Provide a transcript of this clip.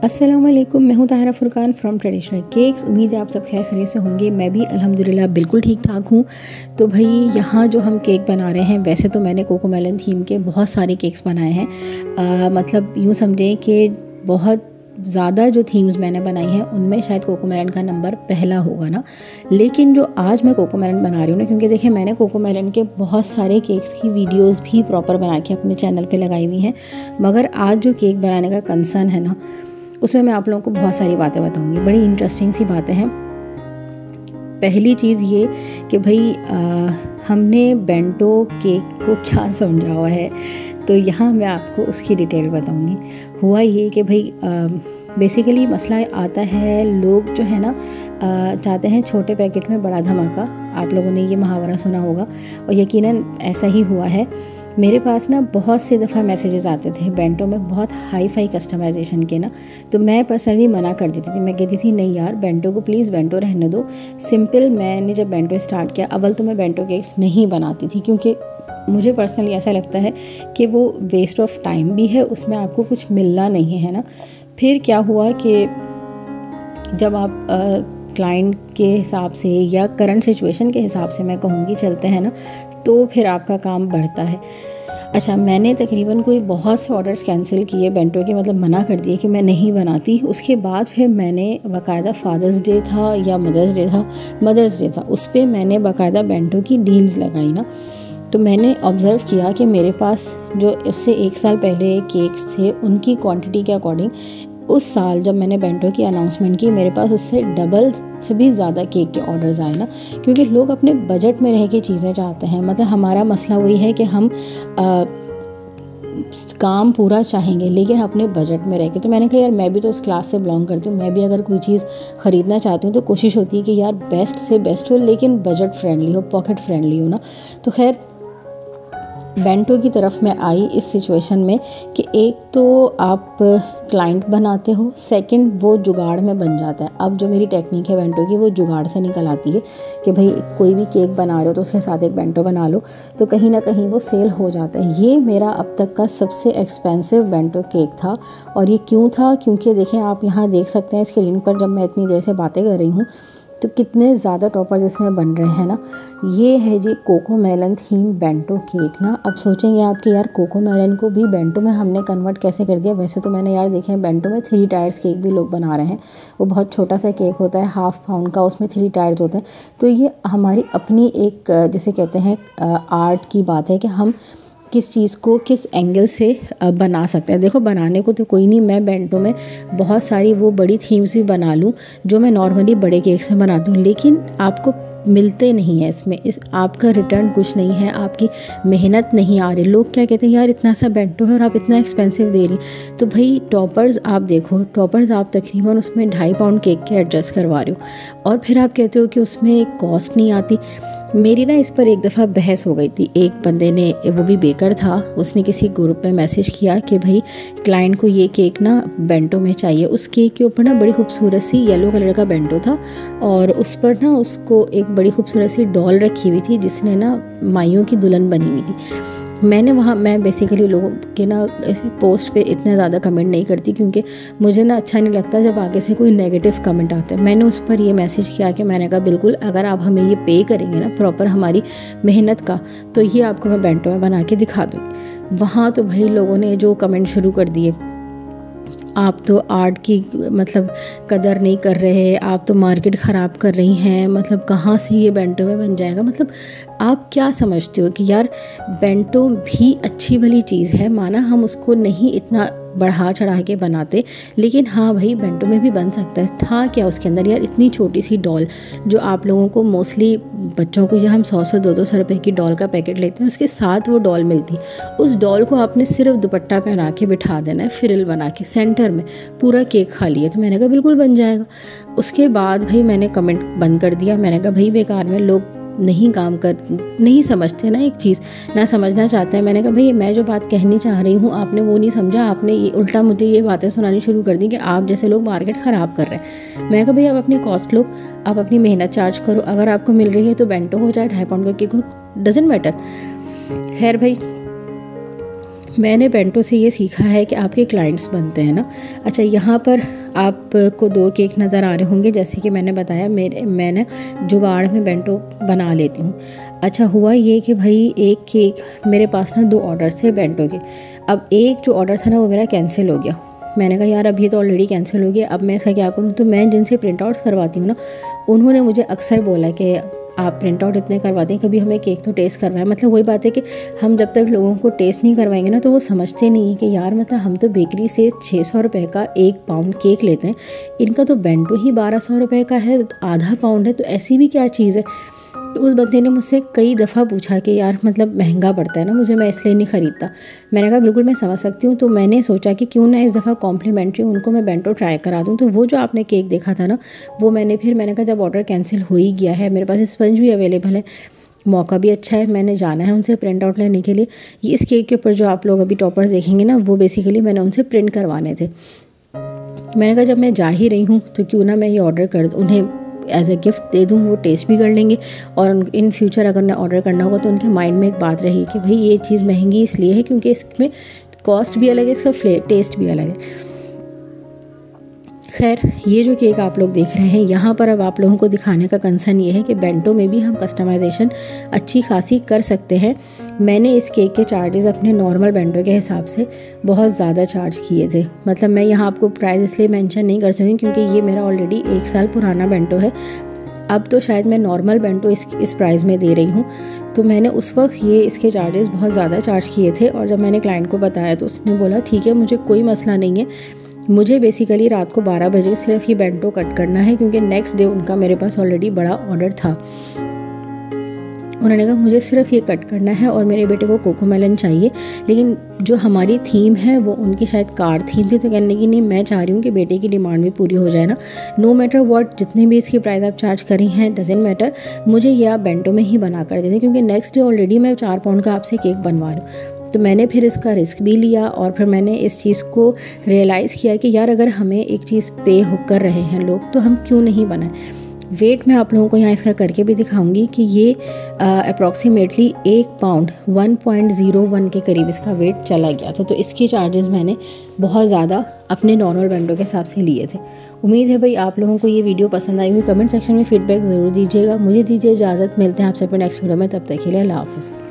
अस्सलाम वालेकुम, मैं हूँ Tahira Furqan from traditional cakes. उम्मीद है आप सब खैर खैरियत से होंगे। मैं भी अल्हम्दुलिल्लाह बिल्कुल ठीक ठाक हूँ। तो भाई यहाँ जो हम केक बना रहे हैं, वैसे तो मैंने कोकोमेलन थीम के बहुत सारे केक्स बनाए हैं। मतलब यूँ समझें कि बहुत ज़्यादा जो थीम्स मैंने बनाई हैं उनमें शायद कोकोमेलन का नंबर पहला होगा ना। लेकिन जो आज मैं कोकोमेलन बना रही हूँ ना, क्योंकि देखिए मैंने कोकोमेलन के बहुत सारे केक्स की वीडियोस भी प्रॉपर बना के अपने चैनल पे लगाई हुई हैं, मगर आज जो केक बनाने का कंसर्न है ना, उसमें मैं आप लोगों को बहुत सारी बातें बताऊंगी। बड़ी इंटरेस्टिंग सी बातें हैं। पहली चीज़ ये कि भाई हमने बेंटो केक को क्या समझा हुआ है, तो यहाँ मैं आपको उसकी डिटेल बताऊंगी। हुआ ये कि भाई बेसिकली मसला आता है, लोग जो है ना चाहते हैं छोटे पैकेट में बड़ा धमाका। आप लोगों ने ये मुहावरा सुना होगा और यकीनन ऐसा ही हुआ है। मेरे पास ना बहुत से दफ़ा मैसेजेस आते थे बेंटो में बहुत हाई फाई कस्टमाइजेशन के ना, तो मैं पर्सनली मना कर देती थी। मैं कहती थी नहीं यार, बेंटो को प्लीज़ बेंटो रहने दो सिंपल। मैंने जब बेंटो स्टार्ट किया, अव्वल तो मैं बेंटो केक्स नहीं बनाती थी, क्योंकि मुझे पर्सनली ऐसा लगता है कि वो वेस्ट ऑफ टाइम भी है, उसमें आपको कुछ मिलना नहीं है ना। फिर क्या हुआ कि जब आप क्लाइंट के हिसाब से या करंट सिचुएशन के हिसाब से मैं कहूँगी चलते हैं ना, तो फिर आपका काम बढ़ता है। अच्छा, मैंने तकरीबन कोई बहुत से ऑर्डर्स कैंसिल किए बेंटो के, मतलब मना कर दिए कि मैं नहीं बनाती। उसके बाद फिर मैंने बाकायदा फादर्स डे था या मदर्स डे था, उस पर मैंने बाकायदा बेंटो की डील्स लगाई ना। तो मैंने ऑब्ज़र्व किया कि मेरे पास जो उससे 1 साल पहले केक्स थे, उनकी क्वांटिटी के अकॉर्डिंग उस साल जब मैंने बेंटो की अनाउंसमेंट की, मेरे पास उससे डबल से भी ज़्यादा केक के ऑर्डर्स आए ना। क्योंकि लोग अपने बजट में रह के चीज़ें चाहते हैं। मतलब हमारा मसला वही है कि हम काम पूरा चाहेंगे लेकिन अपने बजट में रह के। तो मैंने कहा यार, मैं भी तो उस क्लास से बिलोंग करती हूँ। मैं भी अगर कोई चीज़ ख़रीदना चाहती हूँ तो कोशिश होती है कि यार बेस्ट से बेस्ट हो, लेकिन बजट फ्रेंडली हो, पॉकेट फ्रेंडली हो ना। तो खैर बेंटो की तरफ मैं आई इस सिचुएशन में कि एक तो आप क्लाइंट बनाते हो, सेकंड वो जुगाड़ में बन जाता है। अब जो मेरी टेक्निक है बेंटो की, वो जुगाड़ से निकल आती है कि भाई कोई भी केक बना रहे हो तो उसके साथ एक बेंटो बना लो, तो कहीं ना कहीं वो सेल हो जाता है। ये मेरा अब तक का सबसे एक्सपेंसिव बेंटो केक था। और ये क्यों था? क्योंकि देखें, आप यहाँ देख सकते हैं स्क्रीन पर, जब मैं इतनी देर से बातें कर रही हूँ तो कितने ज़्यादा टॉपर्स इसमें बन रहे हैं ना। ये है जी कोकोमेलन थीम बेंटो केक ना। अब सोचेंगे आप कि यार कोकोमेलन को भी बेंटो में हमने कन्वर्ट कैसे कर दिया। वैसे तो मैंने यार देखे हैं बेंटो में 3 टायर्स केक भी लोग बना रहे हैं। वो बहुत छोटा सा केक होता है, 1/2 पाउंड का, उसमें 3 टायर्स होते हैं। तो ये हमारी अपनी एक जिसे कहते हैं आर्ट की बात है कि हम किस चीज़ को किस एंगल से बना सकते हैं। देखो, बनाने को तो कोई नहीं, मैं बेंटो में बहुत सारी वो बड़ी थीम्स भी बना लूँ जो मैं नॉर्मली बड़े केक्स में बनाती हूँ, लेकिन आपको मिलते नहीं है इसमें। आपका रिटर्न कुछ नहीं है, आपकी मेहनत नहीं आ रही। लोग क्या कहते हैं, यार इतना सा बेंटो है और आप इतना एक्सपेंसिव दे रही। तो भाई टॉपर्स आप देखो, टॉपर्स आप तकरीबन उसमें 2.5 पाउंड केक के एडजस्ट करवा रहे हो और फिर आप कहते हो कि उसमें कॉस्ट नहीं आती। मेरी ना इस पर एक दफ़ा बहस हो गई थी। एक बंदे ने, वो भी बेकर था, उसने किसी ग्रुप में मैसेज किया कि भाई क्लाइंट को ये केक ना बेंटो में चाहिए। उस केक के ऊपर ना बड़ी खूबसूरत सी येलो कलर का बेंटो था और उस पर ना उसको एक बड़ी खूबसूरत सी डॉल रखी हुई थी जिसने ना माइयों की दुल्हन बनी हुई थी। मैं बेसिकली लोगों के ना ऐसे पोस्ट पे इतना ज़्यादा कमेंट नहीं करती, क्योंकि मुझे ना अच्छा नहीं लगता जब आगे से कोई नेगेटिव कमेंट आता है। मैंने उस पर ये मैसेज किया कि मैंने कहा बिल्कुल, अगर आप हमें ये पे करेंगे ना प्रॉपर हमारी मेहनत का, तो ये आपको मैं बेंटो में बना के दिखा दूँगी। वहाँ तो भाई लोगों ने जो कमेंट शुरू कर दिए, आप तो आर्ट की मतलब कदर नहीं कर रहे, आप तो मार्केट ख़राब कर रही हैं, मतलब कहाँ से ये बेंटो में बन जाएगा। मतलब आप क्या समझते हो कि यार बेंटो भी अच्छी भली चीज़ है, माना हम उसको नहीं इतना बढ़ा चढ़ा के बनाते, लेकिन हाँ भाई बेंटो में भी बन सकता है। था क्या उसके अंदर यार, इतनी छोटी सी डॉल जो आप लोगों को मोस्टली बच्चों को, जब हम 100 200 रुपए की डॉल का पैकेट लेते हैं उसके साथ वो डॉल मिलती, उस डॉल को आपने सिर्फ दुपट्टा पहना के बिठा देना है, फ्रिल बना के सेंटर में, पूरा केक खाली है। तो मैंने कहा बिल्कुल बन जाएगा। उसके बाद भाई मैंने कमेंट बंद कर दिया। मैंने कहा भाई बेकार में लोग नहीं समझते ना, एक चीज़ ना समझना चाहते हैं। मैंने कहा भाई मैं जो बात कहनी चाह रही हूँ आपने वो नहीं समझा, आपने ये उल्टा मुझे ये बातें सुनानी शुरू कर दी कि आप जैसे लोग मार्केट ख़राब कर रहे हैं। मैंने कहा भाई आप अपनी कॉस्ट लो, आप अपनी मेहनत चार्ज करो, अगर आपको मिल रही है तो बेंटो हो चाहे 2.5 पाउंड का केक हो, डजेंट मैटर। खैर भाई मैंने बेंटो से ये सीखा है कि आपके क्लाइंट्स बनते हैं ना। अच्छा, यहाँ पर आपको 2 केक नज़र आ रहे होंगे। जैसे कि मैंने बताया मैंने जुगाड़ में बेंटो बना लेती हूँ। अच्छा, हुआ ये कि भाई एक केक मेरे पास ना 2 ऑर्डर थे बेंटो के। अब एक जो ऑर्डर था ना वो मेरा कैंसिल हो गया। मैंने कहा यार अब ये तो ऑलरेडी कैंसिल हो गया, अब मैं इसका क्या करूँ। तो मैं जिनसे प्रिंट आउट्स करवाती हूँ ना, उन्होंने मुझे अक्सर बोला कि आप प्रिंट आउट इतने करवाते हैं, कभी हमें केक तो टेस्ट करवाएं। मतलब वही बात है कि हम जब तक लोगों को टेस्ट नहीं करवाएंगे ना तो वो समझते नहीं है कि यार मतलब हम तो बेकरी से 600 रुपये का 1 पाउंड केक लेते हैं, इनका तो बेंटो ही 1200 रुपये का है, आधा पाउंड है, तो ऐसी भी क्या चीज़ है। तो उस बंदे ने मुझसे कई दफ़ा पूछा कि यार मतलब महंगा पड़ता है ना मुझे, मैं इसलिए नहीं ख़रीदता। मैंने कहा बिल्कुल मैं समझ सकती हूँ। तो मैंने सोचा कि क्यों ना इस दफ़ा कॉम्प्लीमेंट्री उनको मैं बेंटो ट्राई करा दूँ। तो वो जो आपने केक देखा था ना, वो मैंने कहा जब ऑर्डर कैंसिल हो ही गया है, मेरे पास स्पंज भी अवेलेबल है, मौका भी अच्छा है, मैंने जाना है उनसे प्रिंट आउट लेने के लिए। ये इस केक के ऊपर जो आप लोग अभी टॉपर्स देखेंगे ना, वो बेसिकली मैंने उनसे प्रिंट करवाने थे। मैंने कहा जब मैं जा ही रही हूँ तो क्यों ना मैं ये ऑर्डर कर दूँ, उन्हें एज ए गिफ्ट दे दूँ, वो टेस्ट भी कर लेंगे। और इन फ्यूचर अगर उन्हें ऑर्डर करना होगा तो उनके माइंड में एक बात रही कि भाई ये चीज़ महंगी इसलिए है क्योंकि इसमें कॉस्ट भी अलग है, इसका टेस्ट भी अलग है। खैर, ये जो केक आप लोग देख रहे हैं यहाँ पर, अब आप लोगों को दिखाने का कंसर्न ये है कि बेंटो में भी हम कस्टमाइजेशन अच्छी खासी कर सकते हैं। मैंने इस केक के चार्जेस अपने नॉर्मल बेंटो के हिसाब से बहुत ज़्यादा चार्ज किए थे। मतलब मैं यहाँ आपको प्राइस इसलिए मेंशन नहीं कर सकूँगी क्योंकि ये मेरा ऑलरेडी 1 साल पुराना बेंटो है। अब तो शायद मैं नॉर्मल बेंटो इस प्राइस में दे रही हूँ। तो मैंने उस वक्त ये इसके चार्जेस बहुत ज़्यादा चार्ज किए थे और जब मैंने क्लाइंट को बताया तो उसने बोला ठीक है, मुझे कोई मसला नहीं है, मुझे बेसिकली रात को 12 बजे सिर्फ ये बेंटो कट करना है क्योंकि नेक्स्ट डे उनका मेरे पास ऑलरेडी बड़ा ऑर्डर था। उन्होंने कहा मुझे सिर्फ ये कट करना है और मेरे बेटे को कोकोमेलन चाहिए, लेकिन जो हमारी थीम है वो उनकी शायद कार थीम थी। तो कहने लगी नहीं, मैं चाह रही हूँ कि बेटे की डिमांड भी पूरी हो जाए ना, नो मैटर व्हाट, जितनी भी इसकी प्राइस आप चार्ज करी हैं डजेंट मैटर, मुझे ये आप बेंटो में ही बना कर दे दें क्योंकि नेक्स्ट डे ऑलरेडी मैं 4 पाउंड का आपसे केक बनवा रही हूँ। तो मैंने फिर इसका रिस्क भी लिया और फिर मैंने इस चीज़ को रियलाइज़ किया कि यार अगर हमें एक चीज़ पे कर रहे हैं लोग तो हम क्यों नहीं बनाएं। वेट मैं आप लोगों को यहाँ इसका करके भी दिखाऊंगी कि ये अप्रॉक्सीमेटली 1 पाउंड 1.01 के करीब इसका वेट चला गया था। तो इसके चार्जेस मैंने बहुत ज़्यादा अपने नॉर्मल बेंटो के हिसाब से लिए थे। उम्मीद है भाई आप लोगों को ये वीडियो पसंद आई हुई। कमेंट सेक्शन में फीडबैक ज़रूर दीजिएगा। मुझे दीजिए इजाज़त, मिलते हैं आपसे अपने नेक्स्ट वीडियो में, तब तक के लिए अल्लाह हाफ़िज़।